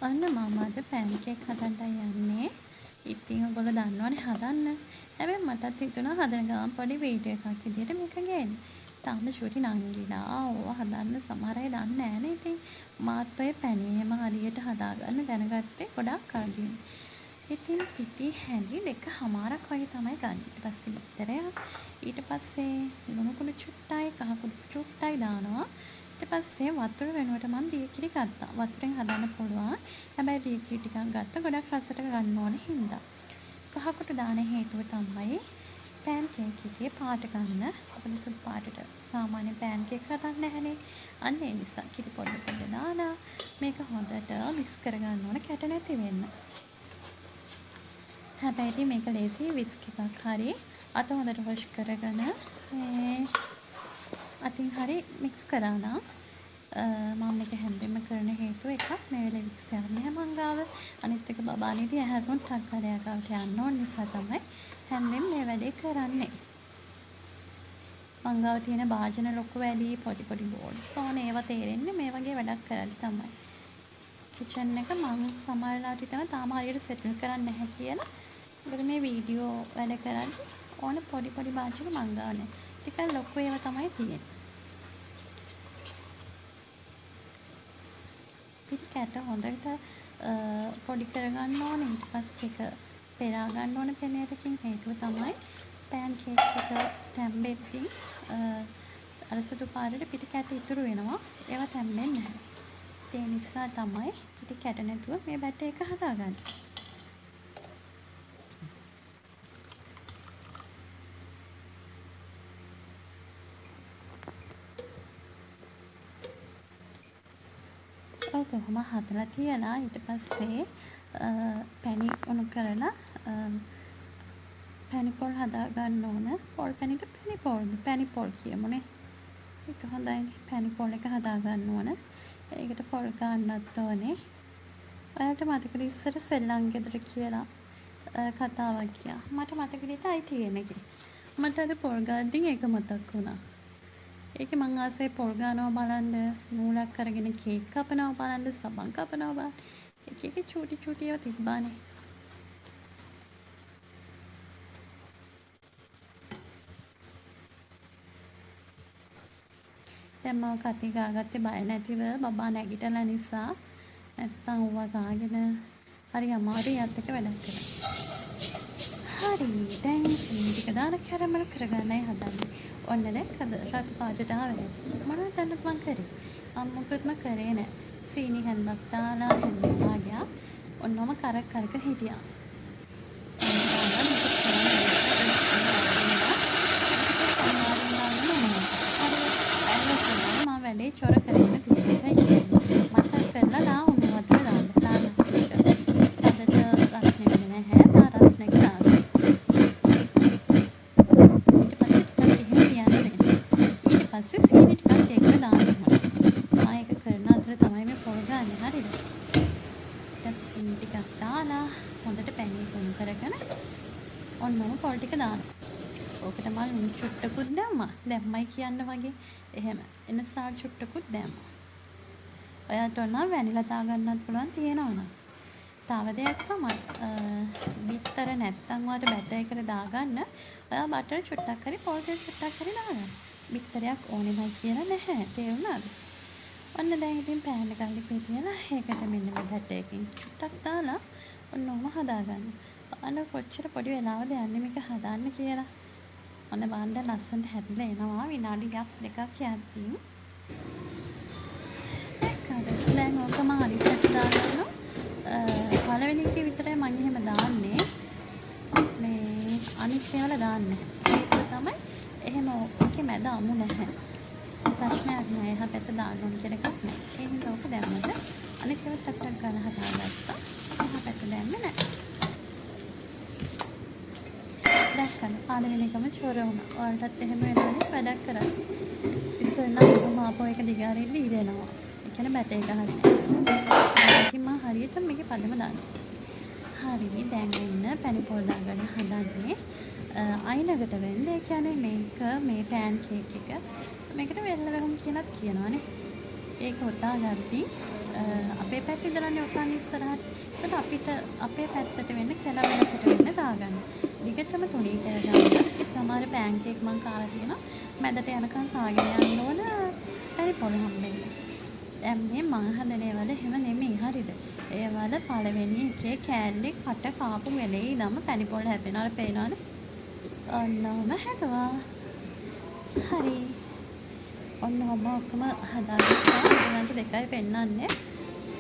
ඔන්න මම අද පැන්කේක් හදන්නයි යන්නේ. ඉතින් ඔයගොල්ලෝ දන්නවනේ හදන්න. හැබැයි මටත් හිතුණා හදන ගමන් පොඩි වීඩියෝ එකක් විදියට මේක ගේන්න. තාම ෂුටි නංගිලා ඕවා හදන්න සමහර අය දන්නේ නැහනේ. ඉතින් මාත් ඔය පැණියම හරියට හදාගන්න දැනගත්තේ ගොඩාක් කල් ගිහින්. ඉතින් පිටි හැඳි 2කමාරක් වගේ තමයි ගන්න. ඊට පස්සේ බිත්තරයක්, ඊට පස්සේ ලුණු කුඩු චුට්ටයි, කහ කුඩු චුට්ටයි දානවා. ඊට පස්සේ වතුර වෙනුවට මම දීකිරි ගත්තා. වතුරෙන් හදන්න පුළුවන්. හැබැයි දීකිරි ටිකක් ගත්ත ගොඩක් රසට ගන්න ඕන හින්දා. කහ කුඩු දාන හේතුව තමයි පෑන් කේක් එකේ පාට ගන්න. අපිට සුදු පාටට සාමාන්‍ය පෑන් කේක් හදන්න නැහැනේ. අන්න ඒ නිසා කිරි පොඩ දාලා මේක හොඳට මික්ස් කරගන්න ඕන කැට නැති වෙන්න. හැබැයි ඉතින් මේක ලේසි විස්ක් එකක් හරි අත හොඳට වොෂ් කරගෙන අතින් හරි මික්ස් කරා නම් මම මේක හැන්දෙම කරන හේතුව එකක් මේ වෙලේ වික්ස් යන්නේ මං ගාව අනිත් එක බබානේදී ඇහැරුණු ටක් කරයා ගාවට යන්න ඕන නිසා තමයි හැන්දෙන් මේ වැඩේ කරන්නේ. මං ගාව තියෙන භාජන ලොකු වැඩි පොඩි බෝල්ස් ඕන ඒවා තේරෙන්නේ මේ වගේ වැඩක් කරලා තමයි. කිචන් එක මම සමහරලාට හිතනවා තාම හරියට සෙටල් කරන්නේ නැහැ කියලා. මොකද මේ වීඩියෝ වැඩ කරන්නේ ඕන පොඩි භාජන මං ගාව නැහැ. ටිකක් ලොකු ඒවා තමයි තියෙන්නේ. පිටි කැට හොඳට පොඩි කරගන්න ඕනේ. ඊට පස්සේ ඒක පෙරා ගන්න ඕන පෙනේරකින්. හේතුව තමයි පෑන් කේක් එක තැම්බෙද්දී අර සුදු පාටට පිටි කැට ඉතුරු වෙනවා. ඒවා තැම්බෙන්නේ නැහැ. ඒ නිසා තමයි පිටි කැට නැතුව මේ බැටර් එක හදාගන්නේ. ඔව් කොහොම හදලා තියලා ඊට පස්සේ පැණි උණු කරලා පැණි පොල් හදා ගන්න ඕන. පොල් පැණිද පැණි පොල්ද? පැණි පොල් කියමුනේ. ඒක හොඳයිනේ. පැණි පොල් එක හදා ගන්න ඕන. ඒකට පොල් ගන්නත් ඕනේ. ඔයාලට මතකද ඉස්සර සෙල්ලම් ගෙදර කියලා කතාවක් ගියා. මට මතක විදිහට ITN එකේ. මට අද පොල් ගද්දී ඒක මතක් වුණා. ඒකේ මං ආසේ පොල් ගානවා බලන්න, නූලක් අරගෙන කේක් කපනවා බලන්න, සබන් කපනවා බලන්න. එක චූටි ඒවා තිබ්බානේ. දැන් මම කති ගාගත්තේ බය නැතිව බබා නැගිටලා නිසා. නැත්තම් ඌව ගාගෙන හරි අමාරුයි යත් එක වැඩක් කරා. හරි දැන් සීනි ටික දාලා කැරමල් කරගන්නයි හදන්නේ. ඔන්න දැක්කද රතු පාටට ආවේ. මොනවද දැන් මං කරේ? මොකක්ම කරේ නෑ. සීනි හැන්දක් දාලා හැන්දා ගියා. ඔන්නම කරක හිටියා. මම වැඩේ චොර කරගෙන තියෙන්නේ. මතක් කරලා නා උණු වතුර දාන්න. තා රස්නෙක. අදට රස්නෙ වෙන්නේ නැහැ. තා රස්නෙක දාන්න. ඊට පස්සේ ටිකක් එහෙම තියන්න දෙන්න. ඊට පස්සේ සීනි ටිකක් ඒකට දාන්න ඕනේ. මම ඒක කරන අතර තමයි මේ පොල් ගන්න. හරිද? ඊට සීනි ටිකක් දාලා හොඳට පැණි උණු කරගෙන ඔන්නම පොල් ටික දාන්න. ඕකට මම ලුණු චුට්ටකුත් දැම්මා. දැම්මයි කියන්න වගේ. එහෙම. එන සාල් චුට්ටකුත් දැම්මා. ඔයාලට ඕන නම් වැනිලා දාගන්නත් පුළුවන් තියෙනවා නම්. තව දෙයක් තමයි බිත්තර නැත්තම් ඔයාලට බැටර් එකට දාගන්න ඔයා බටර් චුට්ටක් හරි පොල් තෙල් චුට්ටක් හරි දාගන්න. බිත්තරයක් ඕනෙමයි කියලා නැහැ. තේරුණාද? ඔන්න දැන් ඉතින් පෑන් එක අල්ලි තියලා ඒකට මෙන්න මේ බැටර් එකකින් චුට්ටක් දාලා ඔන්නෝම හදාගන්න. අන්න කොච්චර පොඩි වෙලාවද යන්නේ මේක හදාන්න කියලා. ඔන්න බලන්න ලස්සනට හැදිලා එනවා විනාඩියක් දෙකක් යද්දී. දැන් ඕකම හරියට දාගන්නවා. පළවෙනි එකේ විතරයි මම එහෙම දාන්නේ. මේ අනිත් ඒවාල දාන්නේ නැහැ. ඒක තමයි එහෙම ඒකේ මැද අමු නැහැ. ප්‍රශ්නයක් නෑ. එහා පැත්ත දාන්න ඕන කියන එකක් නෑ. ඒ හින්දා ඕක දැම්මද අනිත් ඒවා ටක් ගාලා හදාගත්තා. එහා පැත්ත දැම්මේ නෑ. දැක්කම පළවෙනි එකම චොර වුණා. ඔයාලටත් එහෙම වෙනවනේ වැඩක් කරන්න. ඉතින් නම් ආපහු එක දිගාරින්න ඉරෙනවා. ඒ කියන්නේ බැට එක හරියට. ඉතින් මම හරියට මේකේ පදම දානවා. හරි දැන් ඔන්න පැණි පොල් දාගන්න හදන්නේ. අයිනකට වෙන්න. ඒ කියන්නේ මේක මේ පෑන් කේක් එක මේකට වෙල්ල වැහුම් කියලාත් කියනවානේ. ඒක හොතාගද්දී අපේ පැත්තේ ඉඳලානේ ඔතන ඉස්සරහට. ඒකට අපිට අපේ පැත්තට වෙන්න කෙළවරකට වෙන්න දාගන්න. දිගටම තුනී කරගන්න. සමහර පෑන්කේක් මම කාලා තියෙනවා. මැදට යනකම් කාගෙන යන්න ඕන පැණි පොළ හම්බෙන්න. දැන් මේ මං හදන ඒවල එහෙම නෙමෙයි හරිද? ඒවල පළවෙනි එකේ කෑල්ලේ කට කාපු වෙලේ ඉඳන්ම පැණි පොළ හැපෙනවා. අර පේනවනේ? ඔන්නම හැදුවා. හරි. ඔන්න ඔබ ඔක්කොම හදාගත්තා. ඊළඟට දෙකයි පෙන්නන්නේ.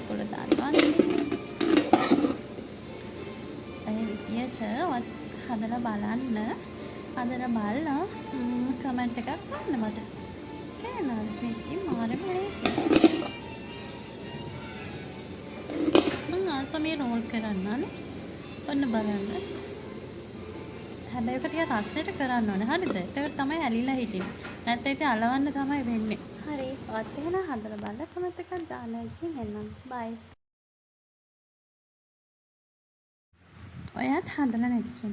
පොළ දාගන්න. ඒ විදියට හදලා බලන්න. හදලා බලලා කමෙන්ට් එකක් ගන්න මට. තේරෙනවද? මේක මාරම ලේසියි. මං ආසම මේ රෝල් කරන්නනේ. ඔන්න බලන්න. හැබැයි ඒක ටික රස්නෙට කරන්න ඕනේ. හරිද? ඒක තමයි ඇලිලා හිටින්නේ. නැත්නම් ඉතින් අලවන්න තමයි වෙන්නේ. හරි. ඔයත් එහෙනම් හදලා බලලා කමෙන්ට් එකක් දාලා ඉතින් එන්නම්. බයි. ඔයත් හදලා නැති කෙනෙක්